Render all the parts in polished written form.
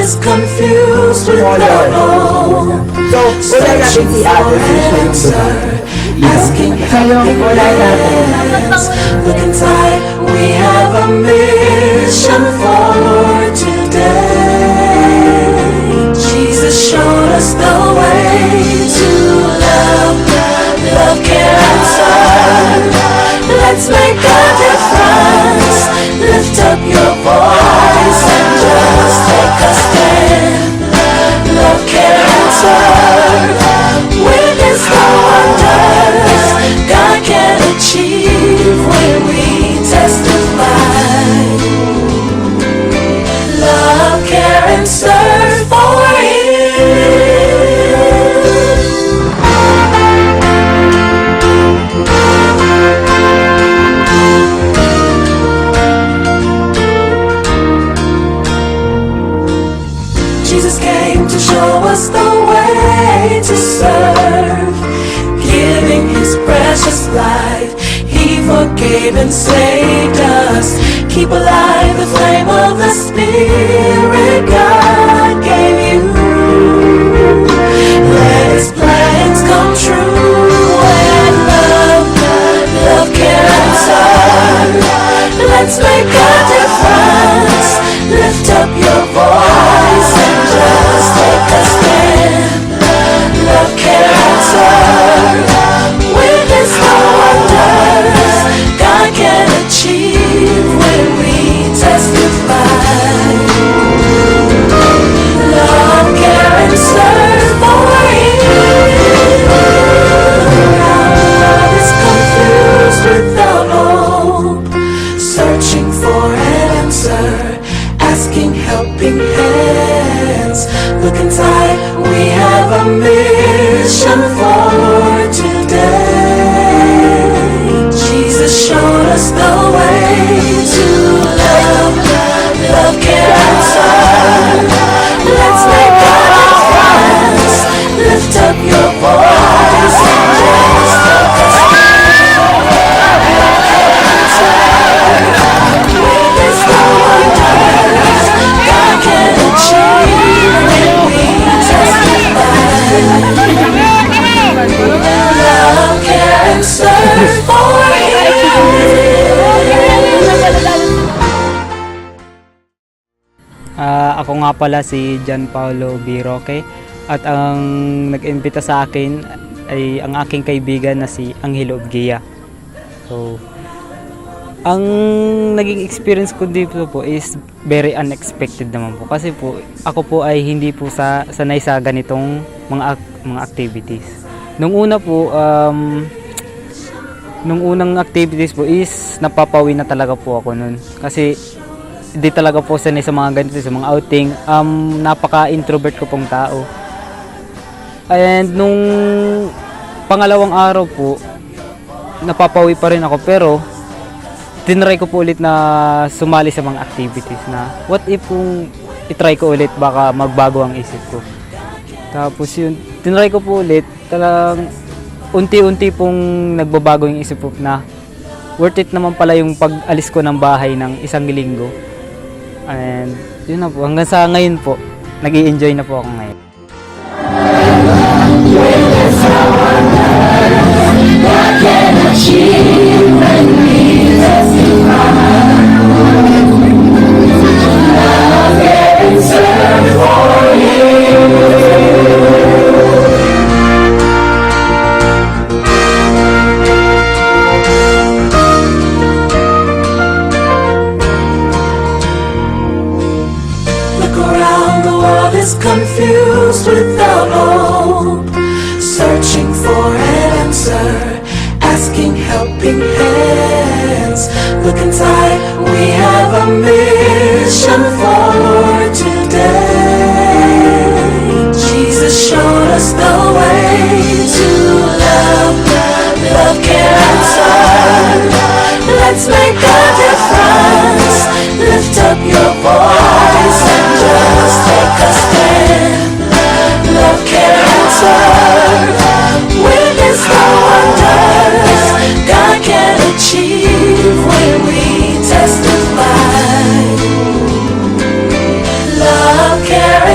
is confused without hope, So, wala natin si Ate Fisher yung asking wala natin. Look inside, we have a mission for today. Jesus showed us the way to love, love, care, and serve. Let's make a difference. Lift up your voice and just take a stand. Love, care, and serve. Witness the wonders God can achieve when we testify. Love, care, and serve for Him. Jesus came to show us the way to serve, giving His precious life. He forgave and saved us. Keep alive the flame of the Spirit God gave you. Let His plans come true and love, love, care, and serve. Let's make a difference. Lift up your voice and just take a stand. Love, care, and serve. Witness the wonders God can achieve when we testify. Love, care, and serve for Him. Our love is confused without hope, searching for an answer, asking helping hands. Look inside, we have a mission for today. Jesus showed us the way to love, love, care, and serve. Let's make a difference. Lift up your voice and just take a stand. Witness the wonders God can achieve when we testify. Love, care, and serve for Him. Ako nga pala si John Paulo B. Roque at ang nag-imbita sa akin ay ang aking kaibigan na si Angelo Gia. So, ang naging experience ko dito po is very unexpected naman po kasi po ako po ay hindi po sanay sa ganitong mga activities. Nung una po, nung unang activities po is napapawi na talaga po ako nun kasi hindi talaga po sanay sa mga ganito, sa mga outing. Napaka-introvert ko pong tao. And nung pangalawang araw po, napapawi pa rin ako pero tinry ko po ulit na sumali sa mga activities na what if kung itry ko ulit baka magbago ang isip ko. Tapos yun, tinry ko po ulit, talagang unti-unti pong nagbabago yung isip ko na worth it naman pala yung pag-alis ko ng bahay ng isang linggo. And yun na po, hanggang sa ngayon po, nag-i-enjoy na po ako ngayon. Confused without hope, searching for an answer, asking helping hands. Look inside, we have a mission for today. Jesus showed us the way to love, love, care, and serve. Let's make a difference. Lift up your voice and just take a stand. Love, care, and serve. Witness the wonders God can achieve when we testify. Love, care,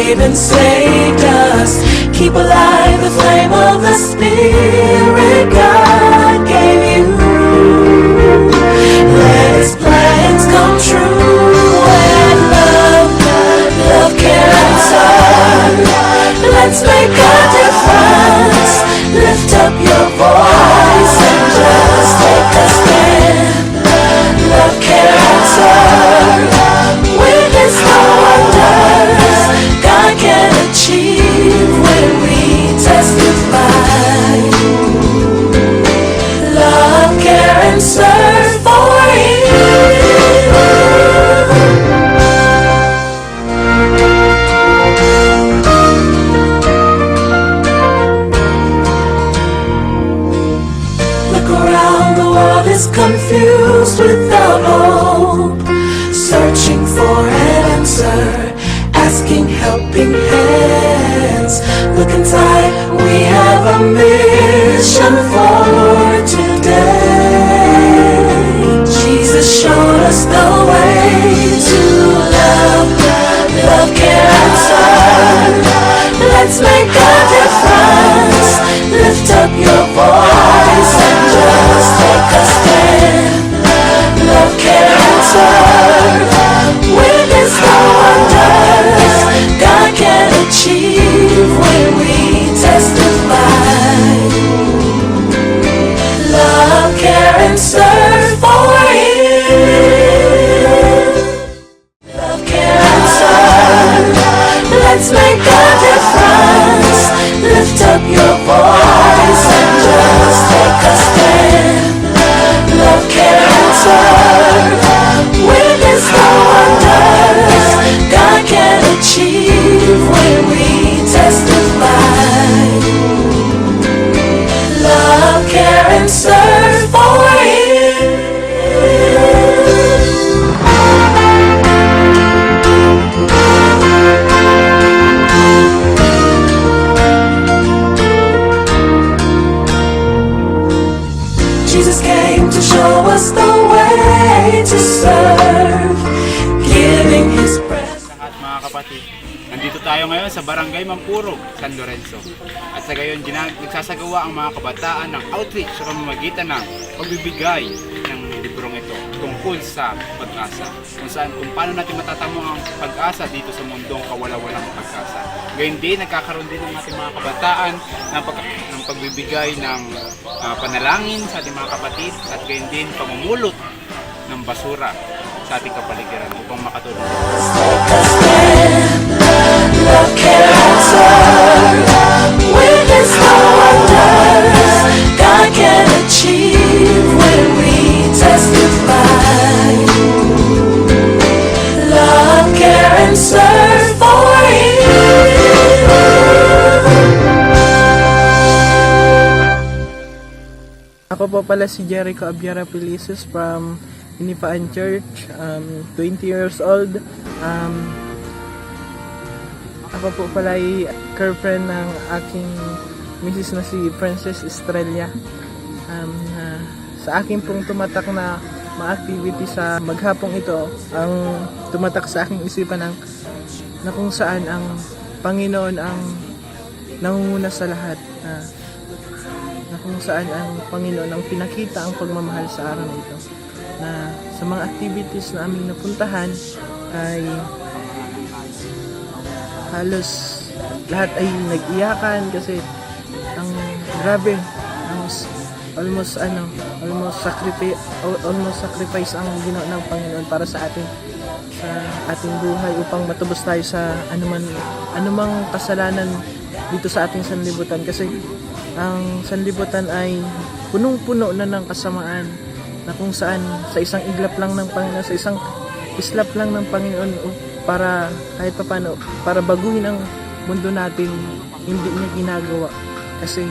forgave and saved us. Keep alive the flame of the Spirit God gave you. Let His plans come true. And love, care, and serve. Let's make a difference. Lift up your voice and just take a stand. Love, care, and serve. Witness the wonders God can achieve when we testify. Love, care, and serve for Him. Look around, the world is confused without hope, searching for an answer, asking helping hands. Look inside, we have a mission for today. Jesus showed us the way to love, care, and serve. Let's make a difference. Lift up your voice and just take a stand. Love, care, and serve. Witness the wonders God can achieve when we testify. Love, care, and serve for Him. Love, care, and serve. Let's make a difference. Lift up your voice and just take a stand. Love, care, and serve. Witness the wonders God can achieve when we testify. Love, care, and serve for Him. Jesus came to show us the way to serve, giving His presence. At mga kapatid, nandito tayo ngayon sa Barangay Mampurog, San Lorenzo. At sa gayon, nagsasagawa ang mga kabataan ng outreach sa pamamagitan ng pagbibigay ng librong ito tungkol sa pag-asa. Kung paano natin matatamo ang pag-asa dito sa mundong kawala-walang pag-asa. Gayon din, nagkakaroon din ng ating mga kabataan ng pagbibigay ng panalangin sa ating mga kapatid at gayon din pamumulot ng basura sa ating kapaligiran upang makatulong. Love, care, and serve. Witness the wonders God can achieve when we testify. Love, care, and serve for Him. Ako po pala si Jericho Abiara Pilisus from Inipaan Church, 20 years old. Ako po pala ay girlfriend ng aking misis na si Princess Estrella. Sa akin pong tumatak na mga activity sa maghapong ito, ang tumatak sa aking isipan na kung saan ang Panginoon ang nangunguna sa lahat. Na kung saan ang Panginoon ang pinakita ang pagmamahal sa araw na ito. Na sa mga activities na aming napuntahan ay halos lahat ay nag-iyakan kasi ang grabe, almost sacrifice ang ginawa ng Panginoon para sa atin, sa ating buhay upang matubos tayo sa anumang kasalanan dito sa ating sanlibutan, kasi ang sanlibutan ay punong-puno na ng kasamaan na kung saan sa isang iglap lang ng Panginoon, sa isang islap lang ng Panginoon para kahit paano, para baguhin ang mundo natin, hindi niya ginagawa kasi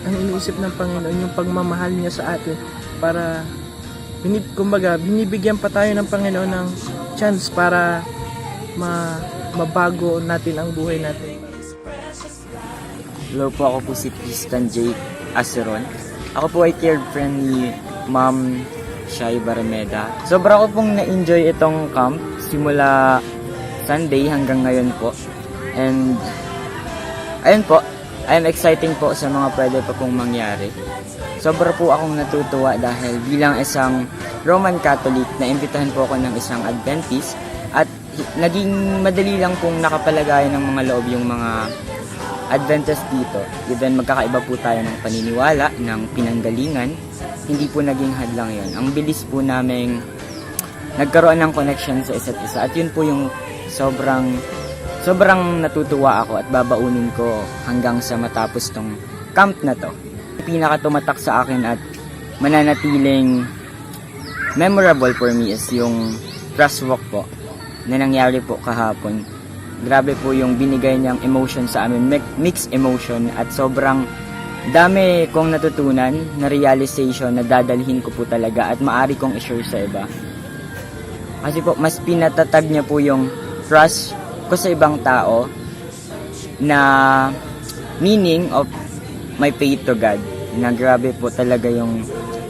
ang iniisip ng Panginoon yung pagmamahal niya sa atin, para binibigyan pa tayo ng Panginoon ng chance para mabago natin ang buhay natin. Hello po, ako po si Tristan J. Aceron. Ako po ay cared friend ni Ma'am Shai Barameda. Sobra ko pong na-enjoy itong camp simula Sunday hanggang ngayon po. And ayun po, I'm exciting po sa mga pwede pa pong mangyari. Sobra po akong natutuwa dahil bilang isang Roman Catholic, naimbitahan po ako ng isang Adventist at naging madali lang pong nakapalagayan ng mga loob yung mga Adventist dito. Even magkakaiba po tayo ng paniniwala, ng pinanggalingan, hindi po naging hadlang yon. Ang bilis po naming nagkaroon ng connection sa isa't isa at yun po yung sobrang natutuwa ako at babaunin ko hanggang sa matapos tong camp na to. Pinakatumatak sa akin at mananatiling memorable for me is yung crosswalk po na nangyari po kahapon. Grabe po yung binigay niyang emotion sa amin, mixed emotion, at sobrang dami kong natutunan na realization na dadalhin ko po talaga at maari kong i-share sa iba. Kasi po mas pinatatag niya po yung trust ko sa ibang tao na meaning of my faith to God, na grabe po talaga yung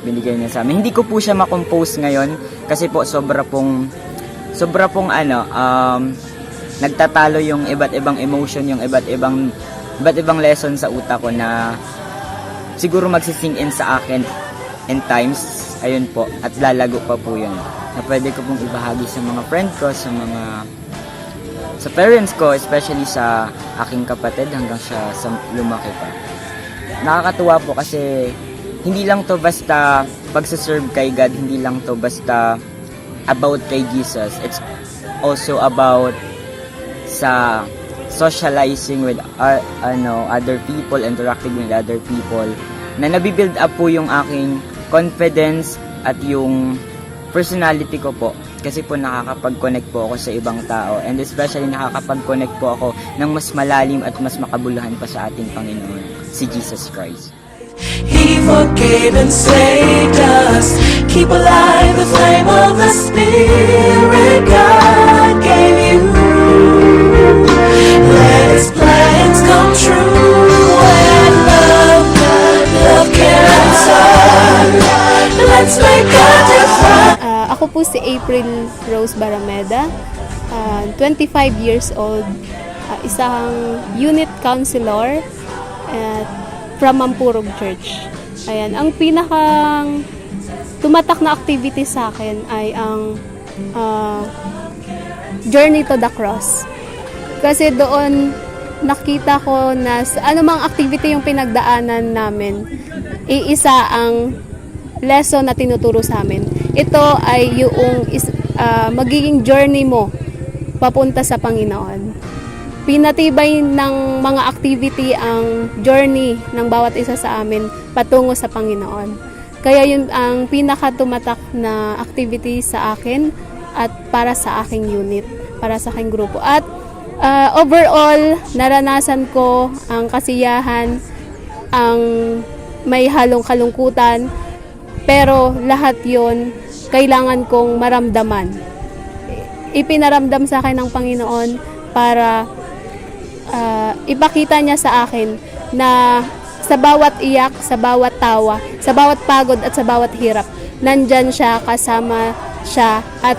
binigay niya sa amin. Hindi ko po siya makompose ngayon kasi po sobra pong nagtatalo yung iba't ibang emotion, yung iba't ibang lesson sa utak ko na siguro magsising in sa akin in times. Ayun po, at lalago pa po yun na pwede ko pong ibahagi sa mga friend ko, sa parents ko, especially sa aking kapatid hanggang siya sa lumaki pa. Nakakatuwa po kasi hindi lang to basta pagsaserve kay God, hindi lang to basta about kay Jesus. It's also about sa socializing with other people, interacting with other people, na nabibuild up po yung aking confidence at yung personality ko po. Kasi po nakakapag-connect po ako sa ibang tao, and especially nakakapag-connect po ako ng mas malalim at mas makabuluhan pa sa ating Panginoon, si Jesus Christ. He forgave and saved us. Keep alive the flame of the Spirit God gave you. Let His plans come true. When love can serve. Let's make a difference. Ako po si April Rose Barameda, 25 years old, isang unit counselor from Mampurog Church. Ayan, ang pinakang tumatak na activity sa akin ay ang Journey to the Cross. Kasi doon nakita ko na anumang activity yung pinagdaanan namin, iisa ang lesson na tinuturo sa amin. Ito ay yung magiging journey mo papunta sa Panginoon. Pinatibay ng mga activity ang journey ng bawat isa sa amin patungo sa Panginoon. Kaya yun ang pinakatumatak na activity sa akin at para sa aking unit, para sa aking grupo. At overall, naranasan ko ang kasiyahan, ang may halong kalungkutan, pero lahat yon kailangan kong maramdaman. Ipinaramdam sa akin ng Panginoon para ipakita niya sa akin na sa bawat iyak, sa bawat tawa, sa bawat pagod at sa bawat hirap, nandyan siya, kasama siya at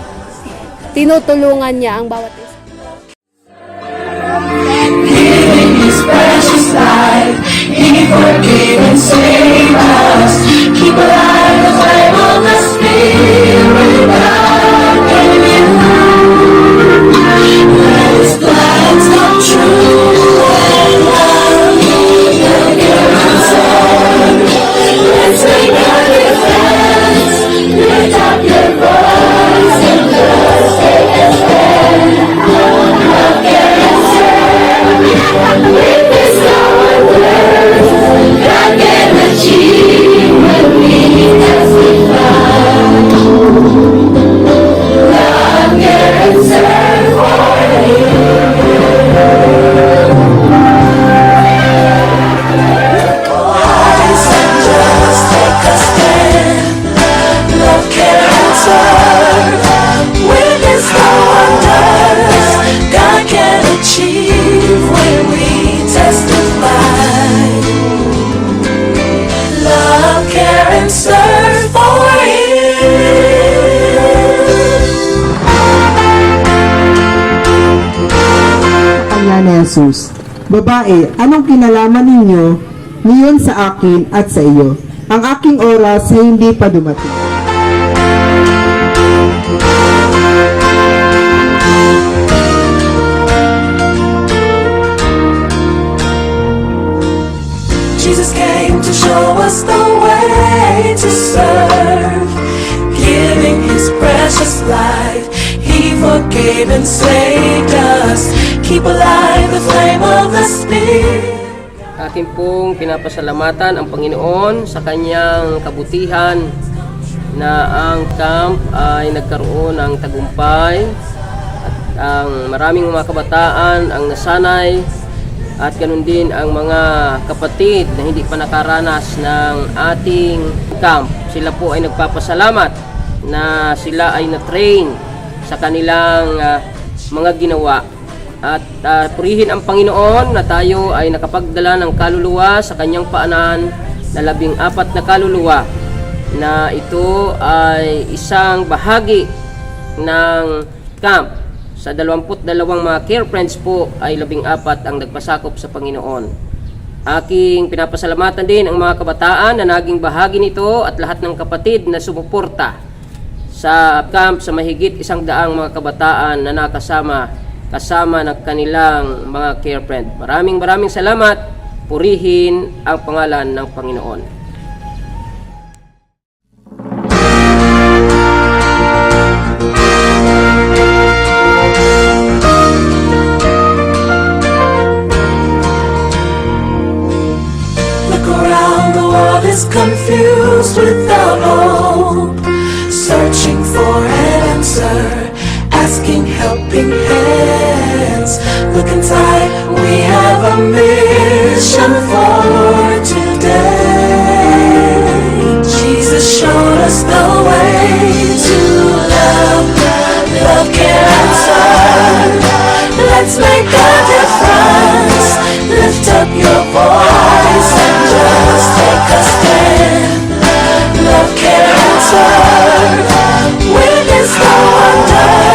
tinutulungan niya ang bawat isa. Giving His precious life, He forgave and saved us. Keep alive the flame of the Spirit God gave you. Let His plans come true. And love can serve. Let's make a difference. Lift up your voice and just take a stand. Love can serve. With this our words, God can achieve when we testify. ni Jesus, "Babae, anong kinalaman ninyo niyon sa akin at sa iyo? Ang aking oras ay hindi pa dumating." Jesus came to show us the way to serve, giving His precious life. He forgave and saved us. Keep alive the flame of the Spirit. Atin pong pinapasalamatan ang Panginoon sa kanyang kabutihan na ang camp ay nagkaroon ng tagumpay at ang maraming mga kabataan ang nasanay at ganun din ang mga kapatid na hindi pa nakaranas ng ating camp. Sila po ay nagpapasalamat na sila ay na-train sa kanilang mga ginawa. At purihin ang Panginoon na tayo ay nakapagdala ng kaluluwa sa kanyang paanan na 14 na kaluluwa, na ito ay isang bahagi ng camp. Sa 22 mga care friends po ay 14 ang nagpasakop sa Panginoon. Aking pinapasalamatan din ang mga kabataan na naging bahagi nito at lahat ng kapatid na sumuporta sa camp sa mahigit 100 mga kabataan na kasama ng kanilang mga care friend. Maraming salamat. Purihin ang pangalan ng Panginoon. Look around, the world is confused without hope, searching for an answer, asking helping hands. Look inside, we have a mission for today. Jesus showed us the way to love, love can answer. Let's make a difference. Lift up your voice and just take a stand. Love can answer. When there's no one does.